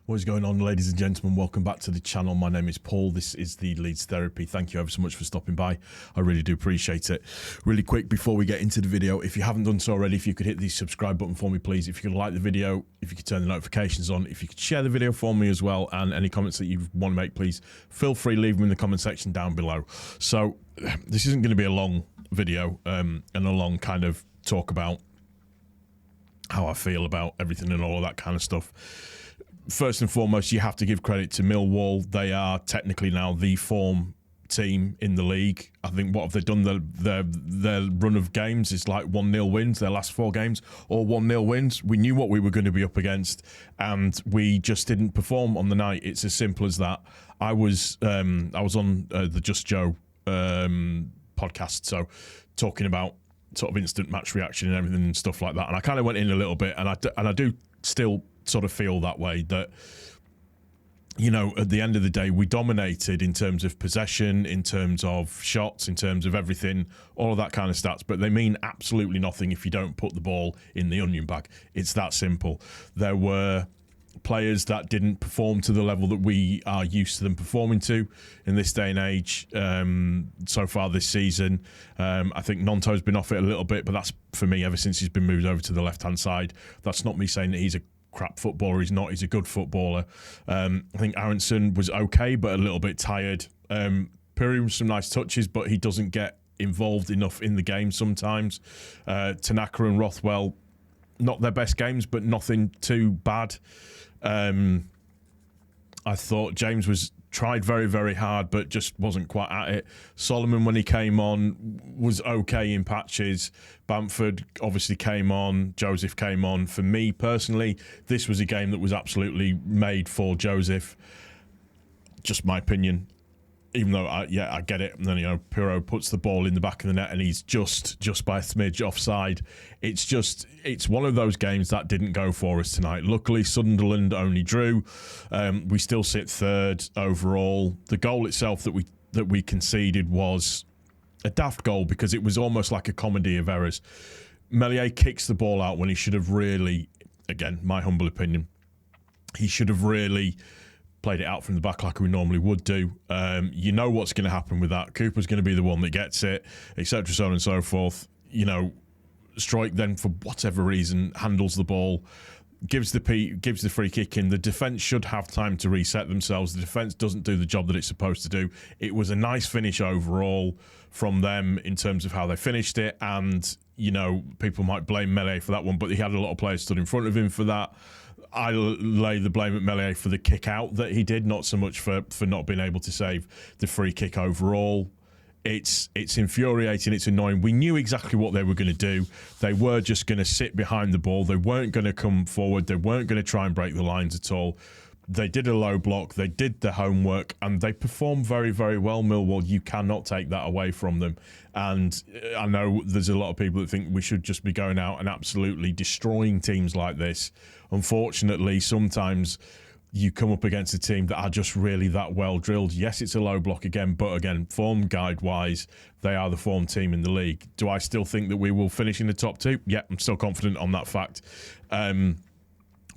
What is going on, ladies and gentlemen? Welcome back to the channel. My name is Paul. This is the Leeds Therapy. Thank you ever so much for stopping by. I really do appreciate it. Really quick, before we get into the video, if you haven't done so already, if you could hit the subscribe button for me, please. If you could like the video, if you could turn the notifications on, if you could share the video for me as well, and any comments that you want to make, please feel free, leave them in the comment section down below. So this isn't going to be a long video and a long kind of talk about how I feel about everything and all of that kind of stuff. First and foremost, you have to give credit to Millwall. They are technically now the form team in the league. I think what have they done? Their run of games is like 1-0 wins. Their last 4 games, all 1-0 wins. We knew what we were going to be up against, and we just didn't perform on the night. It's as simple as that. I was on the Just Joe podcast, so talking about sort of instant match reaction and everything and stuff like that. And I kind of went in a little bit, and I do still sort of feel that way, that, you know, at the end of the day, we dominated in terms of possession, in terms of shots, in terms of everything, all of that kind of stats, but they mean absolutely nothing if you don't put the ball in the onion bag. It's that simple. There were players that didn't perform to the level that we are used to them performing to in this day and age so far this season. I think Nonto's been off it a little bit, but that's, for me, ever since he's been moved over to the left-hand side. That's not me saying that he's a crap footballer. He's not. He's a good footballer. I think Aronson was okay, but a little bit tired. Puri with some nice touches, but he doesn't get involved enough in the game sometimes. Tanaka and Rothwell, not their best games, but nothing too bad. I thought James was tried very, very hard, but just wasn't quite at it. Solomon, when he came on, was okay in patches. Bamford obviously came on. Joseph came on. For me personally, this was a game that was absolutely made for Joseph. Just my opinion. Even though, I get it. And then, you know, Pirro puts the ball in the back of the net and he's just by a smidge offside. It's one of those games that didn't go for us tonight. Luckily, Sunderland only drew. We still sit third overall. The goal itself that we conceded was a daft goal because it was almost like a comedy of errors. Meslier kicks the ball out when he should have really, again, my humble opinion, he should have really played it out from the back like we normally would do. You know what's going to happen with that. Cooper's going to be the one that gets it, etc., so on and so forth. You know, Strike then, for whatever reason, handles the ball, gives the free kick in. The defence should have time to reset themselves. The defence doesn't do the job that it's supposed to do. It was a nice finish overall from them in terms of how they finished it, and, you know, people might blame Meslier for that one, but he had a lot of players stood in front of him for that. I lay the blame at Meslier for the kick out that he did, not so much for not being able to save the free kick overall. It's infuriating, it's annoying. We knew exactly what they were going to do. They were just going to sit behind the ball. They weren't going to come forward. They weren't going to try and break the lines at all. They did a low block. They did the homework, and they performed very, very well, Millwall. You cannot take that away from them. And I know there's a lot of people that think we should just be going out and absolutely destroying teams like this. Unfortunately, sometimes you come up against a team that are just really that well drilled. Yes, it's a low block again, but again, form guide-wise, they are the form team in the league. Do I still think that we will finish in the top 2? Yeah, I'm still confident on that fact.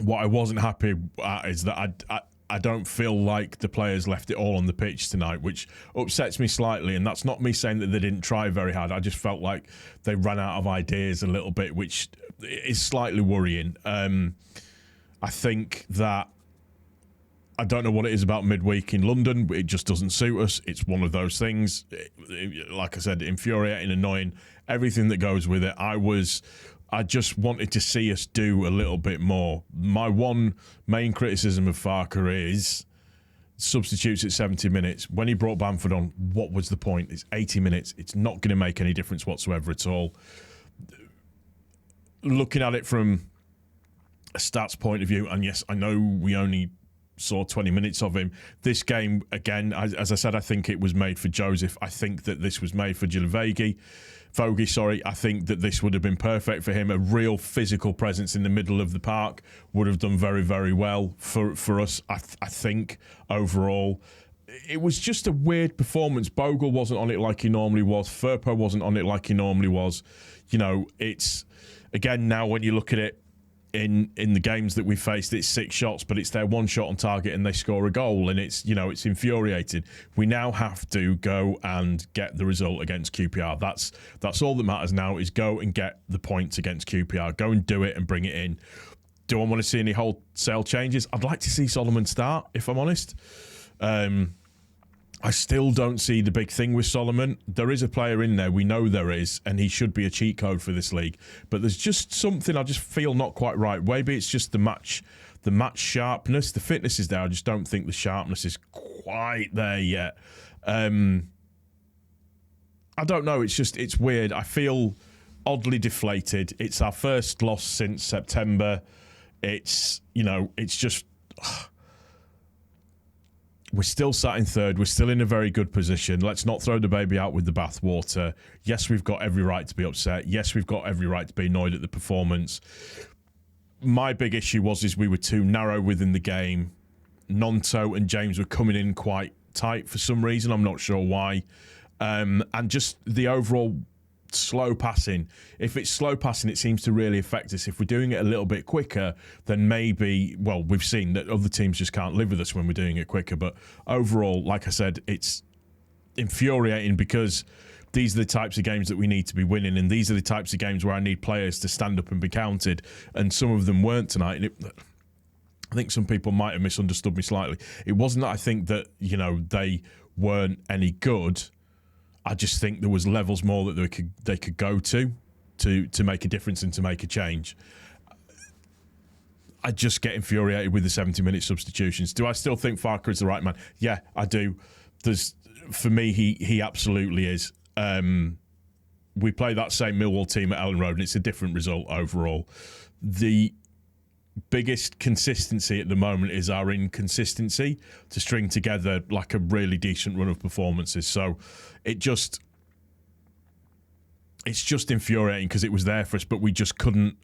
What I wasn't happy at is that I don't feel like the players left it all on the pitch tonight, which upsets me slightly. And that's not me saying that they didn't try very hard. I just felt like they ran out of ideas a little bit, which is slightly worrying. I think that, I don't know what it is about midweek in London, but it just doesn't suit us. It's one of those things, like I said, infuriating, annoying, everything that goes with it. I just wanted to see us do a little bit more. My one main criticism of Farker is substitutes at 70 minutes. When he brought Bamford on, what was the point? It's 80 minutes. It's not going to make any difference whatsoever at all. Looking at it from a stats point of view, and yes, I know we only saw 20 minutes of him. This game, again, as I said, I think it was made for Joseph. I think that this was made for Fogey. I think that this would have been perfect for him. A real physical presence in the middle of the park would have done very, very well for us, I think, overall. It was just a weird performance. Bogle wasn't on it like he normally was. Firpo wasn't on it like he normally was. You know, it's, again, now when you look at it, in the games that we faced, it's 6 shots, but it's their 1 shot on target and they score a goal, and it's, you know, it's infuriating. We now have to go and get the result against QPR. That's all that matters now, is go and get the points against QPR. Go and do it and bring it in. Do I want to see any wholesale changes? I'd like to see Solomon start, if I'm honest. I still don't see the big thing with Solomon. There is a player in there, we know there is, and he should be a cheat code for this league. But there's just something I just feel not quite right. Maybe it's just the match sharpness. The fitness is there. I just don't think the sharpness is quite there yet. I don't know. It's weird. I feel oddly deflated. It's our first loss since September. It's, you know, it's just... We're still sat in third. We're still in a very good position. Let's not throw the baby out with the bathwater. Yes, we've got every right to be upset. Yes, we've got every right to be annoyed at the performance. My big issue is we were too narrow within the game. Nonto and James were coming in quite tight for some reason. I'm not sure why. And just the overall slow passing. If it's slow passing, it seems to really affect us. If we're doing it a little bit quicker, then maybe, well, we've seen that other teams just can't live with us when we're doing it quicker. But overall, like I said, it's infuriating because these are the types of games that we need to be winning, and these are the types of games where I need players to stand up and be counted, and some of them weren't tonight. And I think some people might have misunderstood me slightly. It wasn't that I think that, you know, they weren't any good. I just think there was levels more that they could go to make a difference and to make a change. I just get infuriated with the 70-minute substitutions. Do I still think Farker is the right man? Yeah, I do. For me, he absolutely is. We play that same Millwall team at Ellen Road, and it's a different result overall. The biggest consistency at the moment is our inconsistency to string together like a really decent run of performances. So it's just infuriating because it was there for us, but we just couldn't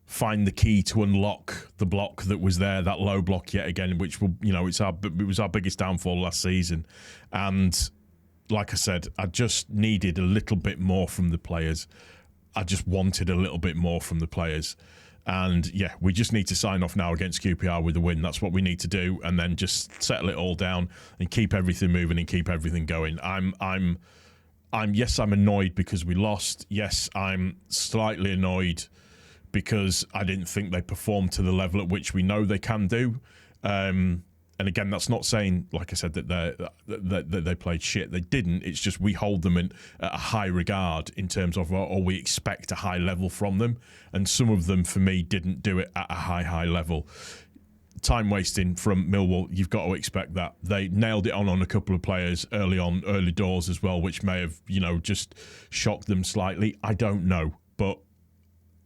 find the key to unlock the block that was there, that low block yet again, which will, you know, it was our biggest downfall last season. And like I said, I just needed a little bit more from the players. I just wanted a little bit more from the players. And yeah, we just need to sign off now against QPR with a win. That's what we need to do, and then just settle it all down and keep everything moving and keep everything going. Yes, I'm annoyed because we lost. Yes, I'm slightly annoyed because I didn't think they performed to the level at which we know they can do. And again, that's not saying, like I said, that they played shit. They didn't. It's just we hold them at a high regard in terms of, or we expect a high level from them. And some of them, for me, didn't do it at a high level. Time wasting from Millwall, you've got to expect that. They nailed it on a couple of players early doors as well, which may have, you know, just shocked them slightly. I don't know, but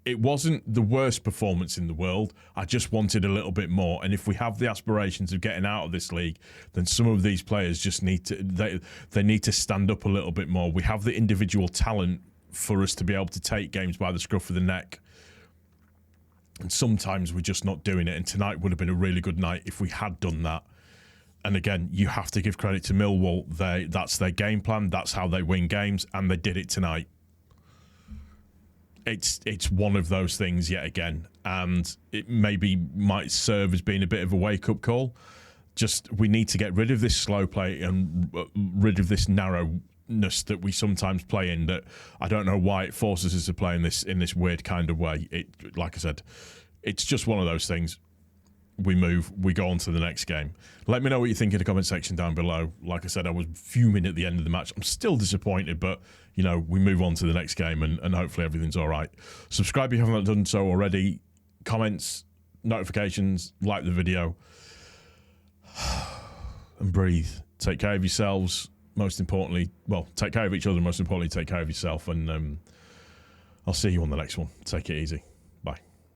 it wasn't the worst performance in the world. I just wanted a little bit more. And if we have the aspirations of getting out of this league, then some of these players just need to, they need to stand up a little bit more. We have the individual talent for us to be able to take games by the scruff of the neck. And sometimes we're just not doing it. And tonight would have been a really good night if we had done that. And again, you have to give credit to Millwall. That's their game plan. That's how they win games. And they did it tonight. It's one of those things yet again, and it maybe might serve as being a bit of a wake-up call. Just, we need to get rid of this slow play and rid of this narrowness that we sometimes play in, that I don't know why it forces us to play in this weird kind of way. Like I said, it's just one of those things. We move, we go on to the next game. Let me know what you think in the comment section down below. Like I said, I was fuming at the end of the match. I'm still disappointed, but, you know, we move on to the next game and hopefully everything's all right. Subscribe if you haven't done so already. Comments, notifications, like the video. And breathe. Take care of yourselves, most importantly. Well, take care of each other, most importantly, take care of yourself. And I'll see you on the next one. Take it easy.